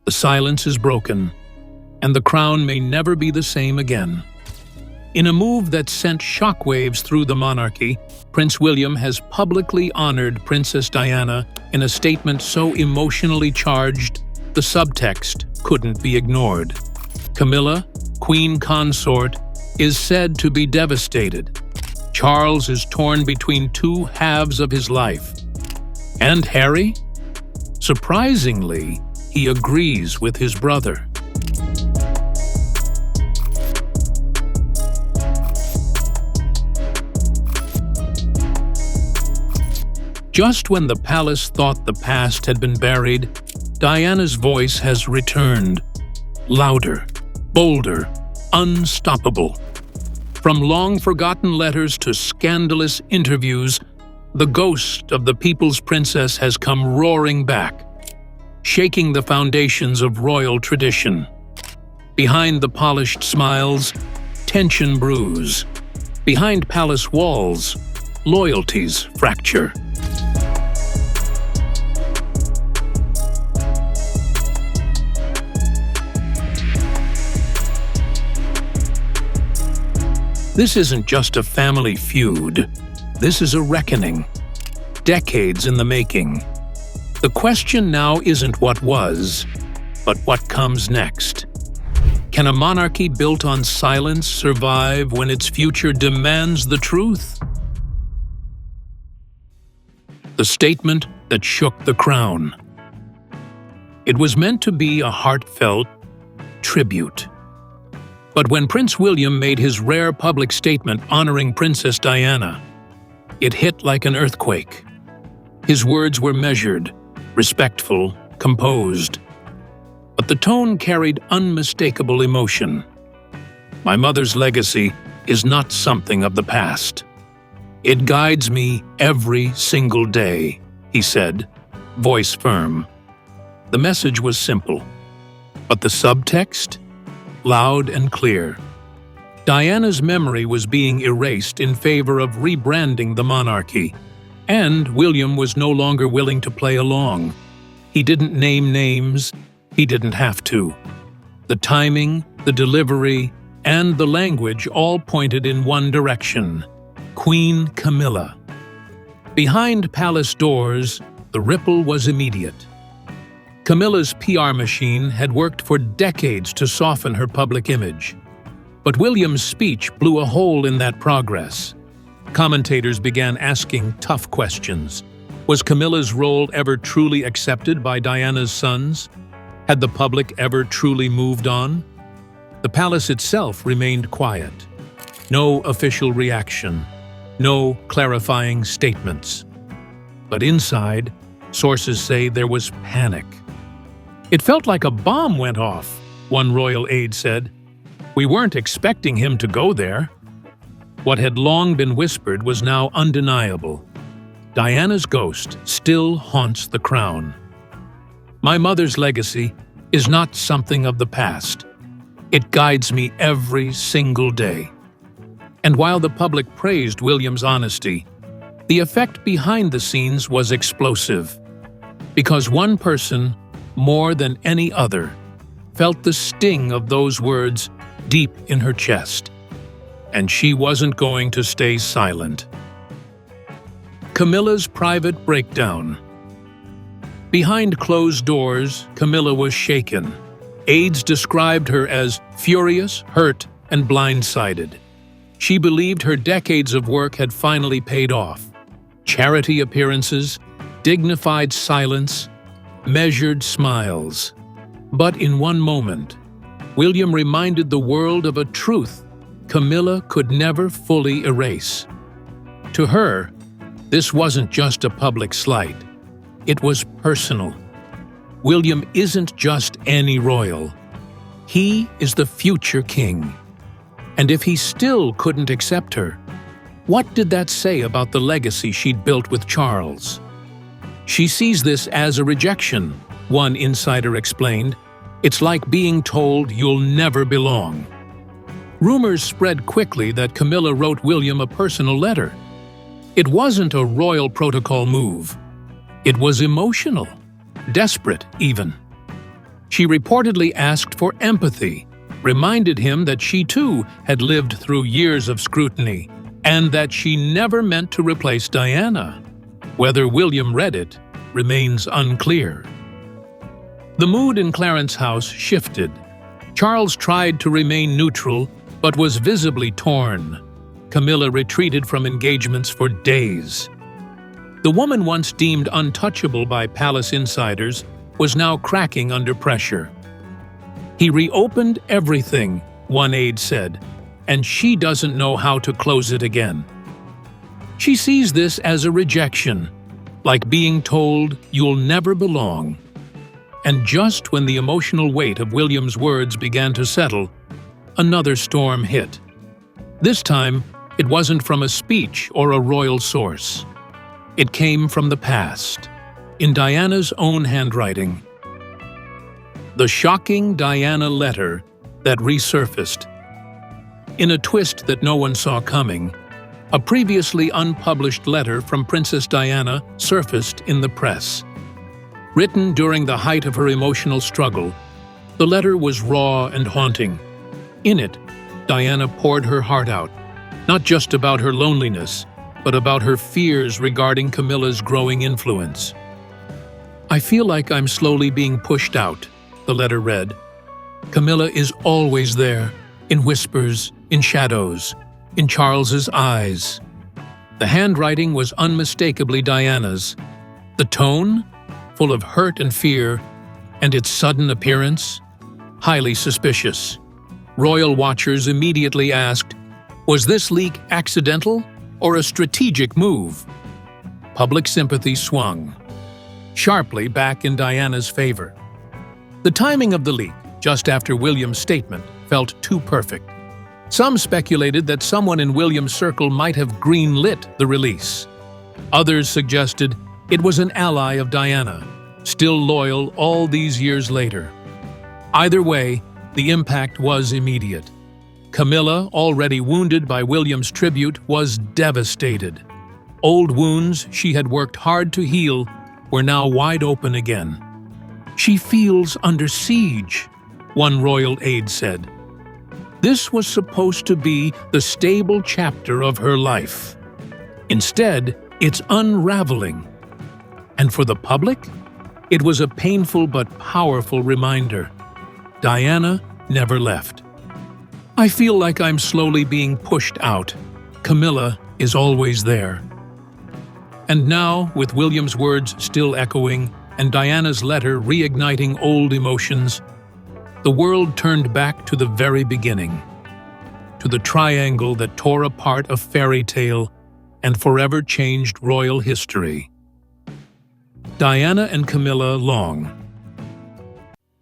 The silence is broken, and the crown may never be the same again. In a move that sent shockwaves through the monarchy, Prince William has publicly honored Princess Diana in a statement so emotionally charged, the subtext couldn't be ignored. Camilla, Queen Consort, is said to be devastated. Charles is torn between two halves of his life. And Harry? Surprisingly, he agrees with his brother. Just when the palace thought the past had been buried, Diana's voice has returned. Louder, bolder, unstoppable. From long-forgotten letters to scandalous interviews, the ghost of the people's princess has come roaring back, shaking the foundations of royal tradition. Behind the polished smiles, tension brews. Behind palace walls, loyalties fracture. This isn't just a family feud. This is a reckoning. Decades in the making. The question now isn't what was, but what comes next. Can a monarchy built on silence survive when its future demands the truth? The statement that shook the crown. It was meant to be a heartfelt tribute. But when Prince William made his rare public statement honoring Princess Diana, it hit like an earthquake. His words were measured, respectful, composed. But the tone carried unmistakable emotion. My mother's legacy is not something of the past. It guides me every single day, he said, voice firm. The message was simple, but the subtext? Loud and clear. Diana's memory was being erased in favor of rebranding the monarchy, and William was no longer willing to play along. He didn't name names, he didn't have to. The timing, the delivery, and the language all pointed in one direction: Queen Camilla. Behind palace doors, the ripple was immediate. Camilla's PR machine had worked for decades to soften her public image. But William's speech blew a hole in that progress. Commentators began asking tough questions. Was Camilla's role ever truly accepted by Diana's sons? Had the public ever truly moved on? The palace itself remained quiet. No official reaction. No clarifying statements. But inside, sources say there was panic. It felt like a bomb went off, one royal aide said. We weren't expecting him to go there. What had long been whispered was now undeniable. Diana's ghost still haunts the crown. My mother's legacy is not something of the past. It guides me every single day. And while the public praised William's honesty, the effect behind the scenes was explosive. Because one person, more than any other, felt the sting of those words deep in her chest. And she wasn't going to stay silent. Camilla's private breakdown. Behind closed doors, Camilla was shaken. Aides described her as furious, hurt, and blindsided. She believed her decades of work had finally paid off. Charity appearances, dignified silence, measured smiles. But in one moment, William reminded the world of a truth Camilla could never fully erase. To her, this wasn't just a public slight. It was personal. William isn't just any royal. He is the future king. And if he still couldn't accept her, what did that say about the legacy she'd built with Charles? She sees this as a rejection, one insider explained. It's like being told you'll never belong. Rumors spread quickly that Camilla wrote William a personal letter. It wasn't a royal protocol move. It was emotional, desperate even. She reportedly asked for empathy, reminded him that she too had lived through years of scrutiny, and that she never meant to replace Diana. Whether William read it remains unclear. The mood in Clarence's house shifted. Charles tried to remain neutral, but was visibly torn. Camilla retreated from engagements for days. The woman once deemed untouchable by palace insiders was now cracking under pressure. "He reopened everything," one aide said, "and she doesn't know how to close it again." She sees this as a rejection, like being told you'll never belong. And just when the emotional weight of William's words began to settle, another storm hit. This time, it wasn't from a speech or a royal source. It came from the past, in Diana's own handwriting. The shocking Diana letter that resurfaced. In a twist that no one saw coming, a previously unpublished letter from Princess Diana surfaced in the press. Written during the height of her emotional struggle, the letter was raw and haunting. In it, Diana poured her heart out, not just about her loneliness, but about her fears regarding Camilla's growing influence. "I feel like I'm slowly being pushed out," the letter read. "Camilla is always there, in whispers, in shadows, in Charles's eyes." The handwriting was unmistakably Diana's. The tone, full of hurt and fear, and its sudden appearance, highly suspicious. Royal watchers immediately asked, was this leak accidental or a strategic move? Public sympathy swung sharply back in Diana's favor. The timing of the leak, just after William's statement, felt too perfect. Some speculated that someone in William's circle might have green-lit the release. Others suggested it was an ally of Diana, still loyal all these years later. Either way, the impact was immediate. Camilla, already wounded by William's tribute, was devastated. Old wounds she had worked hard to heal were now wide open again. "She feels under siege," one royal aide said. This was supposed to be the stable chapter of her life. Instead, it's unraveling. And for the public, it was a painful but powerful reminder. Diana never left. "I feel like I'm slowly being pushed out. Camilla is always there." And now, with William's words still echoing and Diana's letter reigniting old emotions, the world turned back to the very beginning, to the triangle that tore apart a fairy tale and forever changed royal history. Diana and Camilla Long.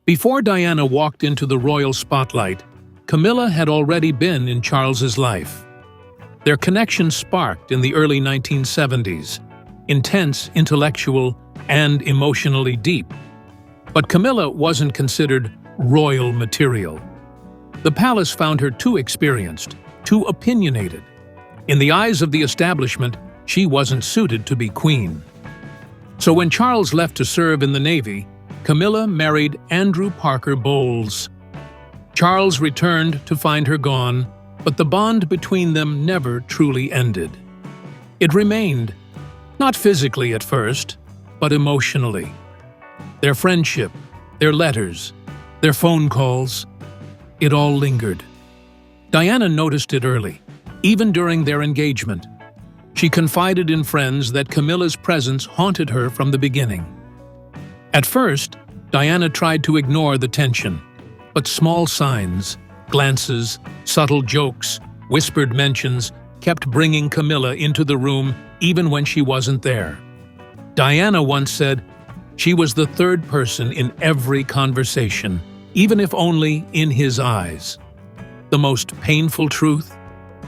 Before Diana walked into the royal spotlight, Camilla had already been in Charles's life. Their connection sparked in the early 1970s, intense, intellectual, and emotionally deep. But Camilla wasn't considered royal material. The palace found her too experienced, too opinionated. In the eyes of the establishment, she wasn't suited to be queen. So when Charles left to serve in the Navy, Camilla married Andrew Parker Bowles. Charles returned to find her gone, but the bond between them never truly ended. It remained, not physically at first, but emotionally. Their friendship, their letters, their phone calls, it all lingered. Diana noticed it early, even during their engagement. She confided in friends that Camilla's presence haunted her from the beginning. At first, Diana tried to ignore the tension, but small signs, glances, subtle jokes, whispered mentions kept bringing Camilla into the room even when she wasn't there. Diana once said, she was the third person in every conversation, even if only in his eyes. The most painful truth?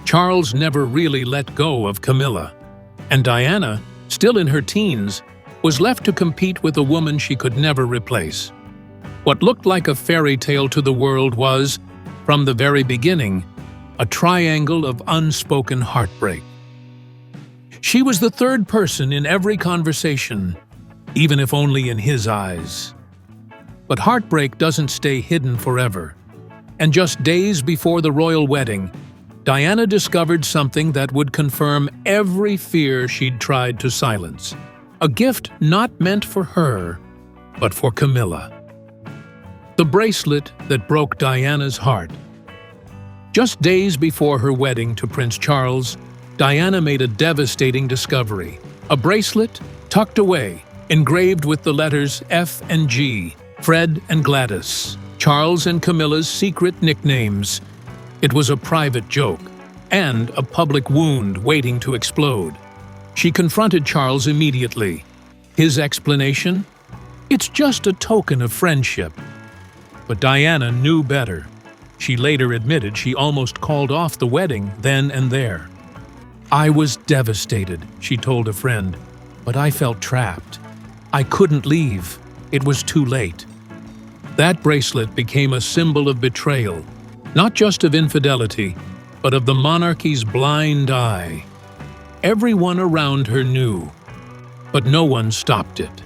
Charles never really let go of Camilla, and Diana, still in her teens, was left to compete with a woman she could never replace. What looked like a fairy tale to the world was, from the very beginning, a triangle of unspoken heartbreak. She was the third person in every conversation, even if only in his eyes. But heartbreak doesn't stay hidden forever. And just days before the royal wedding, Diana discovered something that would confirm every fear she'd tried to silence. A gift not meant for her, but for Camilla. The bracelet that broke Diana's heart. Just days before her wedding to Prince Charles, Diana made a devastating discovery. A bracelet tucked away, engraved with the letters F and G, Fred and Gladys, Charles and Camilla's secret nicknames. It was a private joke, and a public wound waiting to explode. She confronted Charles immediately. His explanation? It's just a token of friendship. But Diana knew better. She later admitted she almost called off the wedding then and there. I was devastated, she told a friend, but I felt trapped. I couldn't leave. It was too late. That bracelet became a symbol of betrayal, not just of infidelity, but of the monarchy's blind eye. Everyone around her knew, but no one stopped it.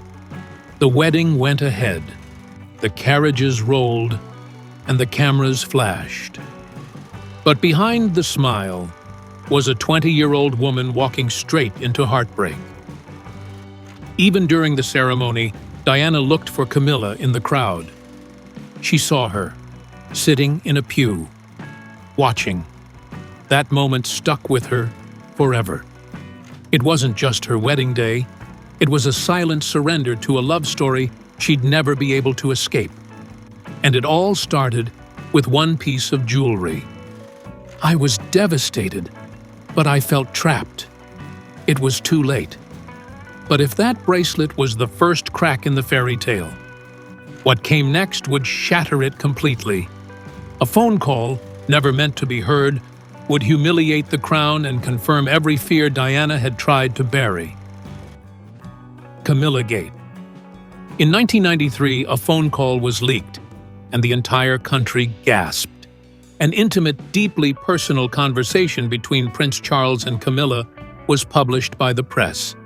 The wedding went ahead. The carriages rolled, and the cameras flashed. But behind the smile was a 20-year-old woman walking straight into heartbreak. Even during the ceremony, Diana looked for Camilla in the crowd. She saw her, sitting in a pew, watching. That moment stuck with her forever. It wasn't just her wedding day. It was a silent surrender to a love story she'd never be able to escape. And it all started with one piece of jewelry. I was devastated, but I felt trapped. It was too late. But if that bracelet was the first crack in the fairy tale, what came next would shatter it completely. A phone call, never meant to be heard, would humiliate the crown and confirm every fear Diana had tried to bury. Camilla Gate. In 1993, a phone call was leaked, and the entire country gasped. An intimate, deeply personal conversation between Prince Charles and Camilla was published by the press.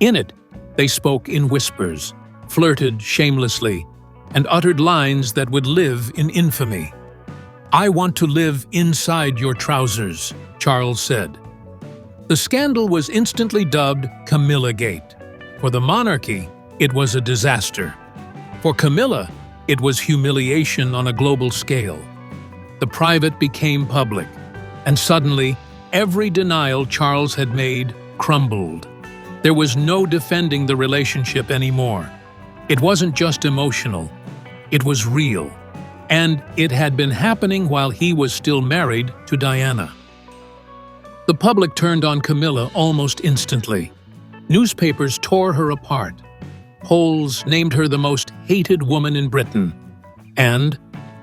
In it, they spoke in whispers, flirted shamelessly, and uttered lines that would live in infamy. "I want to live inside your trousers," Charles said. The scandal was instantly dubbed Camilla Gate. For the monarchy, it was a disaster. For Camilla, it was humiliation on a global scale. The private became public, and suddenly, every denial Charles had made crumbled. There was no defending the relationship anymore. It wasn't just emotional, it was real. And it had been happening while he was still married to Diana. The public turned on Camilla almost instantly. Newspapers tore her apart. Polls named her the most hated woman in Britain. And,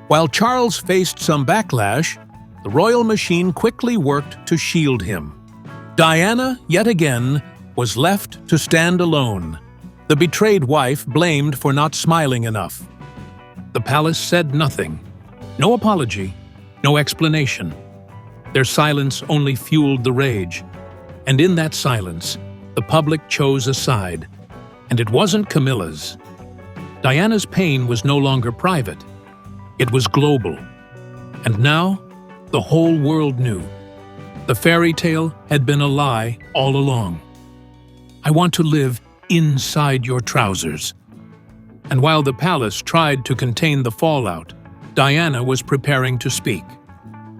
while Charles faced some backlash, the royal machine quickly worked to shield him. Diana, yet again, was left to stand alone, the betrayed wife blamed for not smiling enough. The palace said nothing. No apology, no explanation. Their silence only fueled the rage. And in that silence, the public chose a side. And it wasn't Camilla's. Diana's pain was no longer private. It was global. And now, the whole world knew. The fairy tale had been a lie all along. I want to live inside your trousers. And while the palace tried to contain the fallout, Diana was preparing to speak.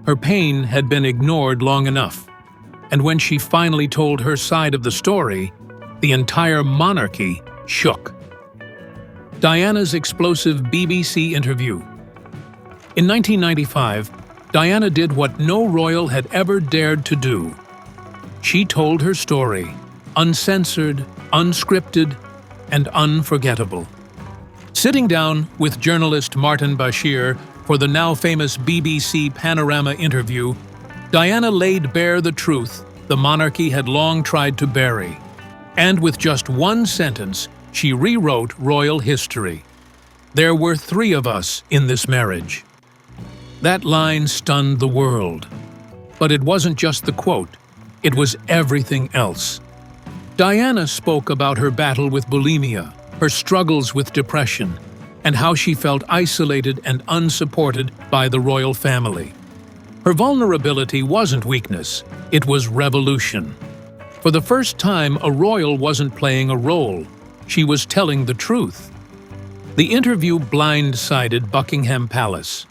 Her pain had been ignored long enough, and when she finally told her side of the story, the entire monarchy shook. Diana's explosive BBC interview. In 1995, Diana did what no royal had ever dared to do. She told her story, uncensored, unscripted, and unforgettable. Sitting down with journalist Martin Bashir for the now famous BBC Panorama interview, Diana laid bare the truth the monarchy had long tried to bury. And with just one sentence, she rewrote royal history. There were 3 of us in this marriage. That line stunned the world. But it wasn't just the quote, it was everything else. Diana spoke about her battle with bulimia, her struggles with depression, and how she felt isolated and unsupported by the royal family. Her vulnerability wasn't weakness, it was revolution. For the first time, a royal wasn't playing a role, she was telling the truth. The interview blindsided Buckingham Palace.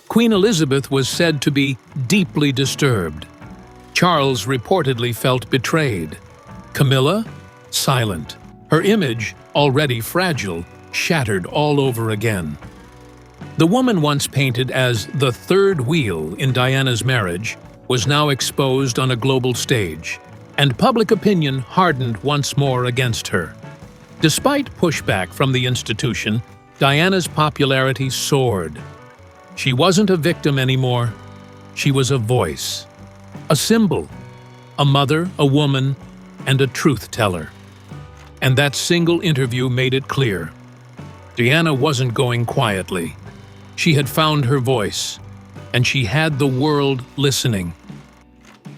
Queen Elizabeth was said to be deeply disturbed. Charles reportedly felt betrayed. Camilla? Silent. Her image, already fragile, shattered all over again. The woman once painted as the third wheel in Diana's marriage was now exposed on a global stage, and public opinion hardened once more against her. Despite pushback from the institution, Diana's popularity soared. She wasn't a victim anymore. She was a voice, a symbol, a mother, a woman, and a truth-teller. And that single interview made it clear. Diana wasn't going quietly. She had found her voice, and she had the world listening.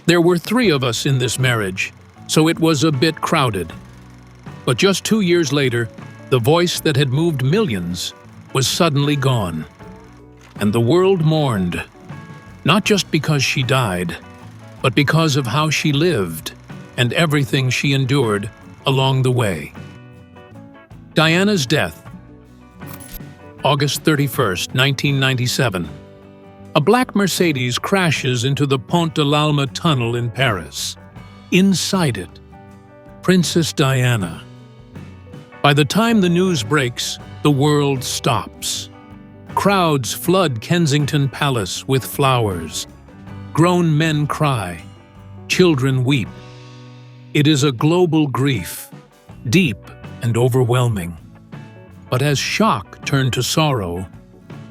There were 3 of us in this marriage, so it was a bit crowded. But just 2 years later, the voice that had moved millions was suddenly gone. And the world mourned, not just because she died, but because of how she lived and everything she endured along the way. Diana's death. August 31st, 1997. A black Mercedes crashes into the Pont de l'Alma tunnel in Paris. Inside it, Princess Diana. By the time the news breaks, the world stops. Crowds flood Kensington Palace with flowers. Grown men cry. Children weep. It is a global grief, deep and overwhelming. But as shock turned to sorrow,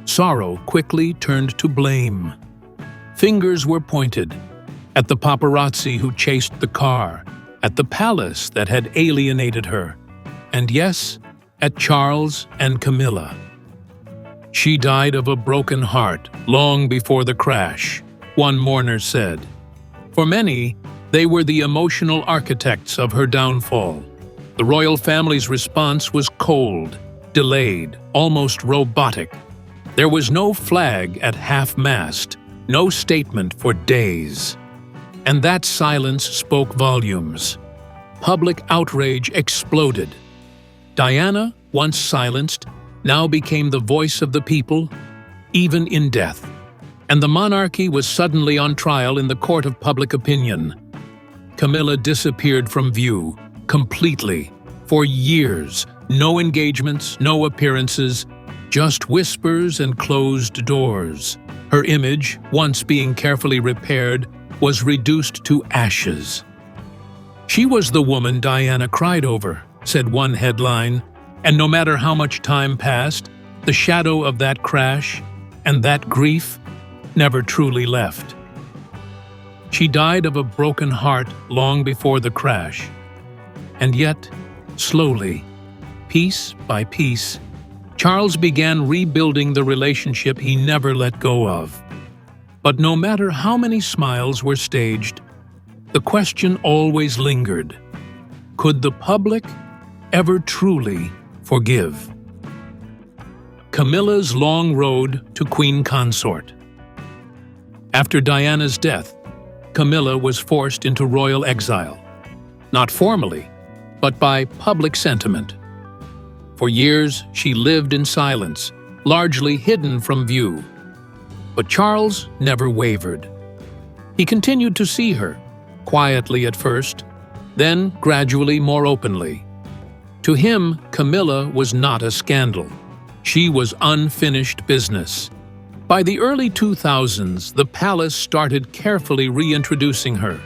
sorrow quickly turned to blame. Fingers were pointed at the paparazzi who chased the car, at the palace that had alienated her, and yes, at Charles and Camilla. She died of a broken heart long before the crash, one mourner said. For many, they were the emotional architects of her downfall. The royal family's response was cold, delayed, almost robotic. There was no flag at half-mast, no statement for days. And that silence spoke volumes. Public outrage exploded. Diana, once silenced, now became the voice of the people, even in death. And the monarchy was suddenly on trial in the court of public opinion. Camilla disappeared from view, completely. For years, no engagements, no appearances, just whispers and closed doors. Her image, once being carefully repaired, was reduced to ashes. She was the woman Diana cried over, said one headline, and no matter how much time passed, the shadow of that crash and that grief never truly left. She died of a broken heart long before the crash. And yet, slowly, piece by piece, Charles began rebuilding the relationship he never let go of. But no matter how many smiles were staged, the question always lingered. Could the public ever truly forgive? Camilla's long road to Queen Consort. After Diana's death, Camilla was forced into royal exile. Not formally, but by public sentiment. For years, she lived in silence, largely hidden from view. But Charles never wavered. He continued to see her, quietly at first, then gradually more openly. To him, Camilla was not a scandal. She was unfinished business. By the early 2000s, the palace started carefully reintroducing her.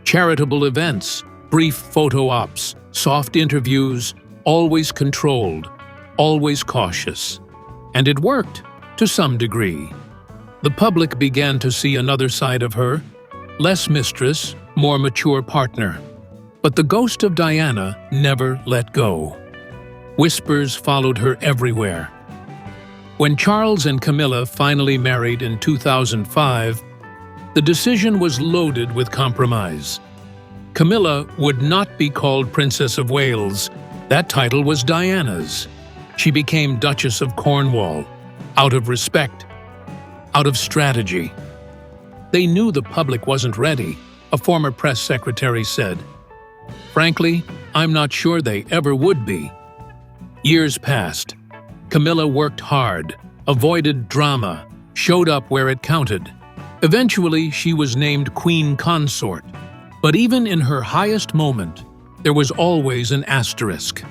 Charitable events, brief photo ops, soft interviews, always controlled, always cautious. And it worked, to some degree. The public began to see another side of her, less mistress, more mature partner. But the ghost of Diana never let go. Whispers followed her everywhere. When Charles and Camilla finally married in 2005, the decision was loaded with compromise. Camilla would not be called Princess of Wales. That title was Diana's. She became Duchess of Cornwall, out of respect, out of strategy. They knew the public wasn't ready, a former press secretary said. Frankly, I'm not sure they ever would be. Years passed. Camilla worked hard, avoided drama, showed up where it counted. Eventually, she was named Queen Consort. But even in her highest moment, there was always an asterisk.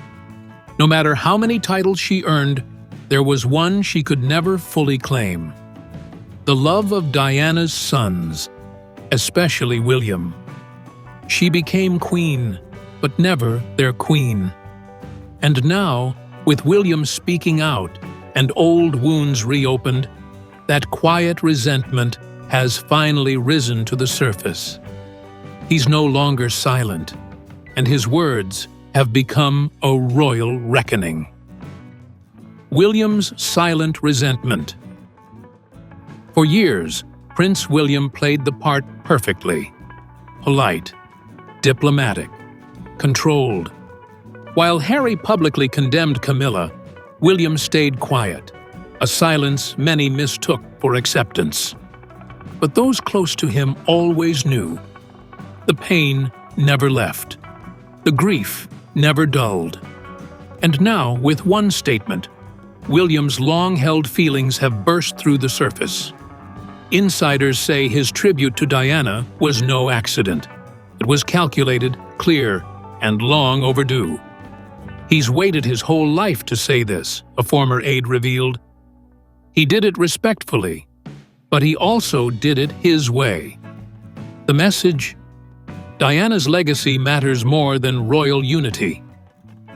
No matter how many titles she earned, there was one she could never fully claim: the love of Diana's sons, especially William. She became queen, but never their queen. And now, with William speaking out and old wounds reopened, that quiet resentment has finally risen to the surface. He's no longer silent, and his words have become a royal reckoning. William's silent resentment. For years, Prince William played the part perfectly. Polite, diplomatic, controlled. While Harry publicly condemned Camilla, William stayed quiet, a silence many mistook for acceptance. But those close to him always knew. The pain never left. The grief never dulled. And now, with one statement, William's long-held feelings have burst through the surface. Insiders say his tribute to Diana was no accident. It was calculated, clear, and long overdue. He's waited his whole life to say this, a former aide revealed. He did it respectfully, but he also did it his way. The message: Diana's legacy matters more than royal unity.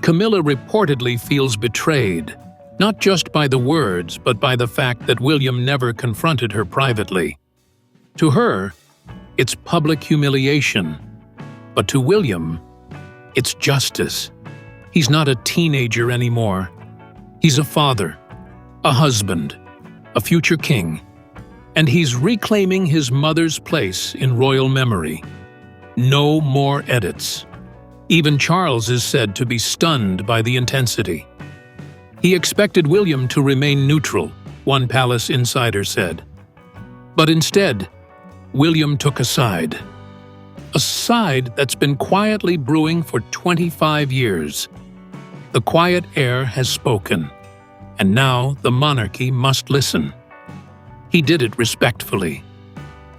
Camilla reportedly feels betrayed, not just by the words, but by the fact that William never confronted her privately. To her, it's public humiliation, but to William, it's justice. He's not a teenager anymore. He's a father, a husband, a future king, and he's reclaiming his mother's place in royal memory. No more edits. Even Charles is said to be stunned by the intensity. He expected William to remain neutral, one palace insider said. But instead, William took a side. A side that's been quietly brewing for 25 years. The quiet heir has spoken, and now the monarchy must listen. He did it respectfully,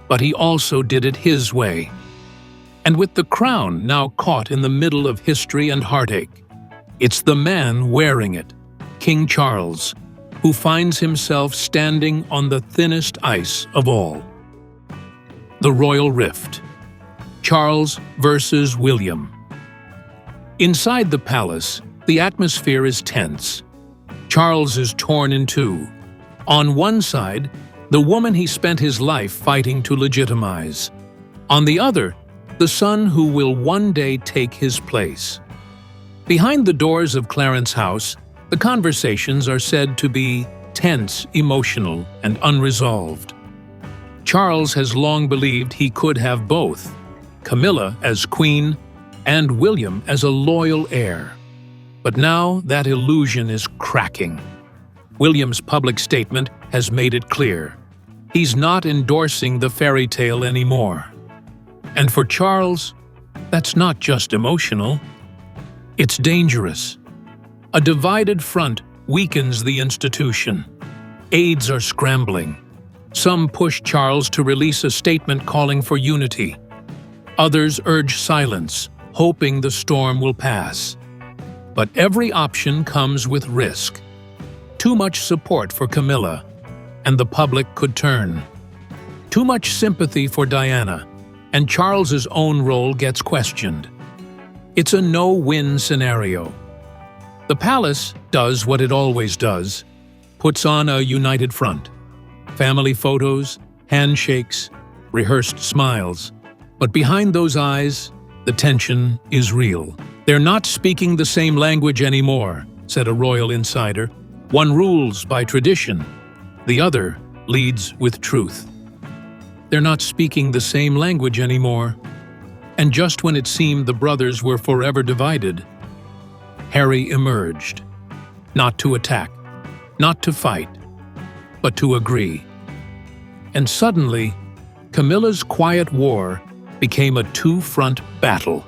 but he also did it his way. And with the crown now caught in the middle of history and heartache, it's the man wearing it, King Charles, who finds himself standing on the thinnest ice of all. The Royal Rift. Charles versus William. Inside the palace, the atmosphere is tense. Charles is torn in two. On one side, the woman he spent his life fighting to legitimize. On the other, the son who will one day take his place. Behind the doors of Clarence House, the conversations are said to be tense, emotional, and unresolved. Charles has long believed he could have both, Camilla as queen and William as a loyal heir. But now that illusion is cracking. William's public statement has made it clear. He's not endorsing the fairy tale anymore. And for Charles, that's not just emotional. It's dangerous. A divided front weakens the institution. Aides are scrambling. Some push Charles to release a statement calling for unity. Others urge silence, hoping the storm will pass. But every option comes with risk. Too much support for Camilla, and the public could turn. Too much sympathy for Diana, and Charles's own role gets questioned. It's a no-win scenario. The palace does what it always does, puts on a united front. Family photos, handshakes, rehearsed smiles. But behind those eyes, the tension is real. They're not speaking the same language anymore, said a royal insider. One rules by tradition, the other leads with truth. They're not speaking the same language anymore. And just when it seemed the brothers were forever divided, Harry emerged. not to attack, not to fight, but to agree. And suddenly, Camilla's quiet war became a two-front battle.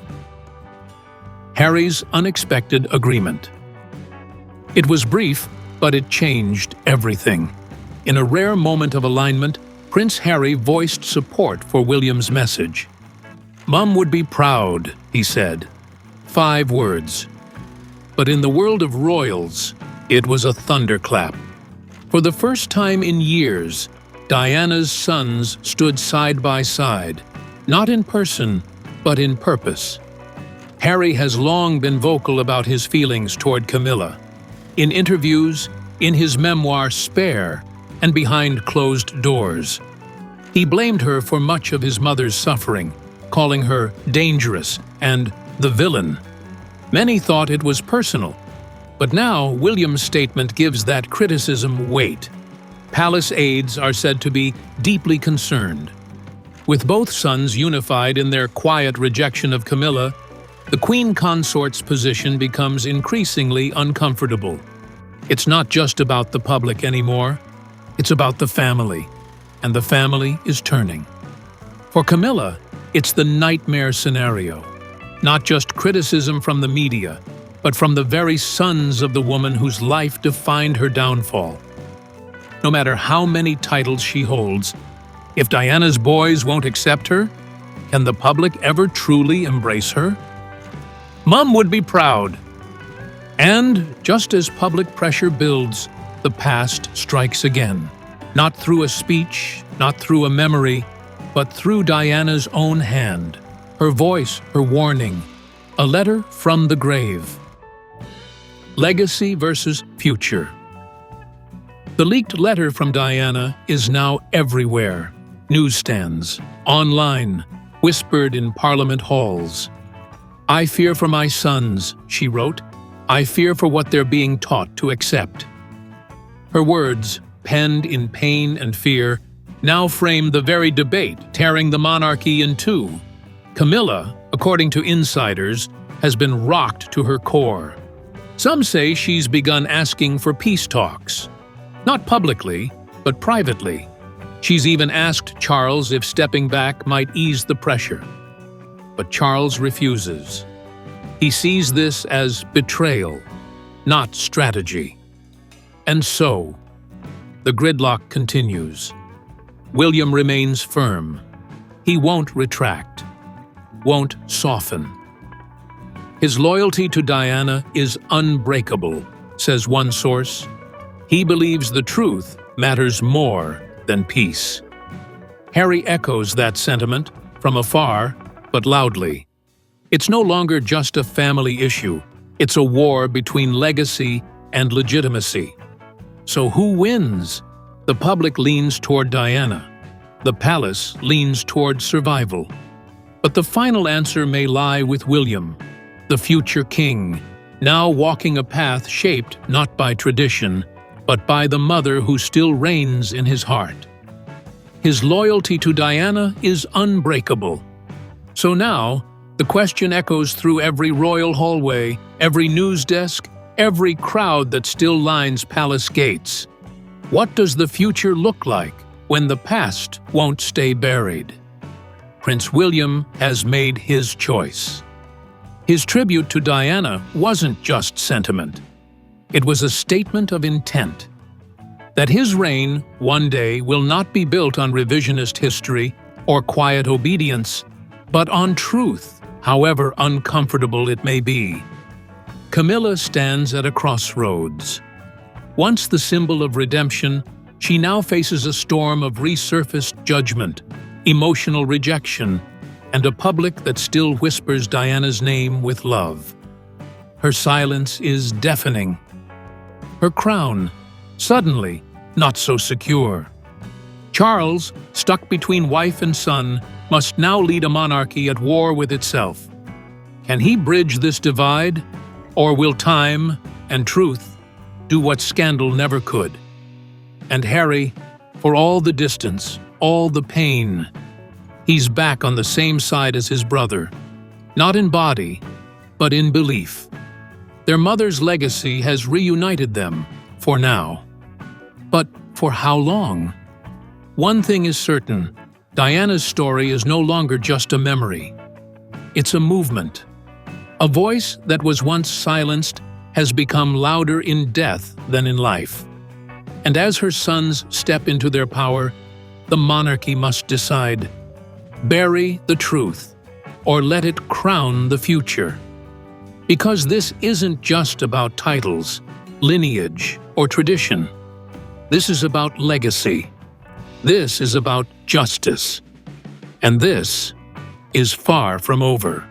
Harry's unexpected agreement. It was brief, but it changed everything. In a rare moment of alignment, Prince Harry voiced support for William's message. "Mum would be proud," he said. 5 words. But in the world of royals, it was a thunderclap. For the first time in years, Diana's sons stood side by side, not in person, but in purpose. Harry has long been vocal about his feelings toward Camilla. In interviews, in his memoir Spare, and behind closed doors. He blamed her for much of his mother's suffering, calling her dangerous and the villain. Many thought it was personal, but now William's statement gives that criticism weight. Palace aides are said to be deeply concerned. With both sons unified in their quiet rejection of Camilla, the Queen Consort's position becomes increasingly uncomfortable. It's not just about the public anymore, it's about the family, and the family is turning. For Camilla, it's the nightmare scenario. Not just criticism from the media, but from the very sons of the woman whose life defined her downfall. No matter how many titles she holds, if Diana's boys won't accept her, can the public ever truly embrace her? Mum would be proud. And just as public pressure builds, the past strikes again. Not through a speech, not through a memory, but through Diana's own hand, her voice, her warning, a letter from the grave. Legacy versus future. The leaked letter from Diana is now everywhere. Newsstands, online, whispered in Parliament halls. "I fear for my sons," she wrote. "I fear for what they're being taught to accept." Her words, penned in pain and fear, now frame the very debate tearing the monarchy in two. Camilla, according to insiders, has been rocked to her core. Some say she's begun asking for peace talks. Not publicly, but privately. She's even asked Charles if stepping back might ease the pressure. But Charles refuses. He sees this as betrayal, not strategy. And so, the gridlock continues. William remains firm. He won't retract, won't soften. His loyalty to Diana is unbreakable, says one source. He believes the truth matters more than peace. Harry echoes that sentiment from afar, but loudly. It's no longer just a family issue. It's a war between legacy and legitimacy. So who wins? The public leans toward Diana. The palace leans toward survival. But the final answer may lie with William, the future king, now walking a path shaped not by tradition, but by the mother who still reigns in his heart. His loyalty to Diana is unbreakable. So now, the question echoes through every royal hallway, every news desk, every crowd that still lines palace gates. What does the future look like when the past won't stay buried? Prince William has made his choice. His tribute to Diana wasn't just sentiment. It was a statement of intent. That his reign, one day, will not be built on revisionist history or quiet obedience, but on truth, however uncomfortable it may be. Camilla stands at a crossroads. Once the symbol of redemption, she now faces a storm of resurfaced judgment, emotional rejection, and a public that still whispers Diana's name with love. Her silence is deafening. Her crown, suddenly, not so secure. Charles, stuck between wife and son, must now lead a monarchy at war with itself. Can he bridge this divide, or will time and truth do what scandal never could? And Harry, for all the distance, all the pain, he's back on the same side as his brother, not in body, but in belief. Their mother's legacy has reunited them, for now. But for how long? One thing is certain, Diana's story is no longer just a memory. It's a movement. A voice that was once silenced has become louder in death than in life. And as her sons step into their power, the monarchy must decide: bury the truth, or let it crown the future. Because this isn't just about titles, lineage, or tradition. This is about legacy. This is about justice. And this is far from over.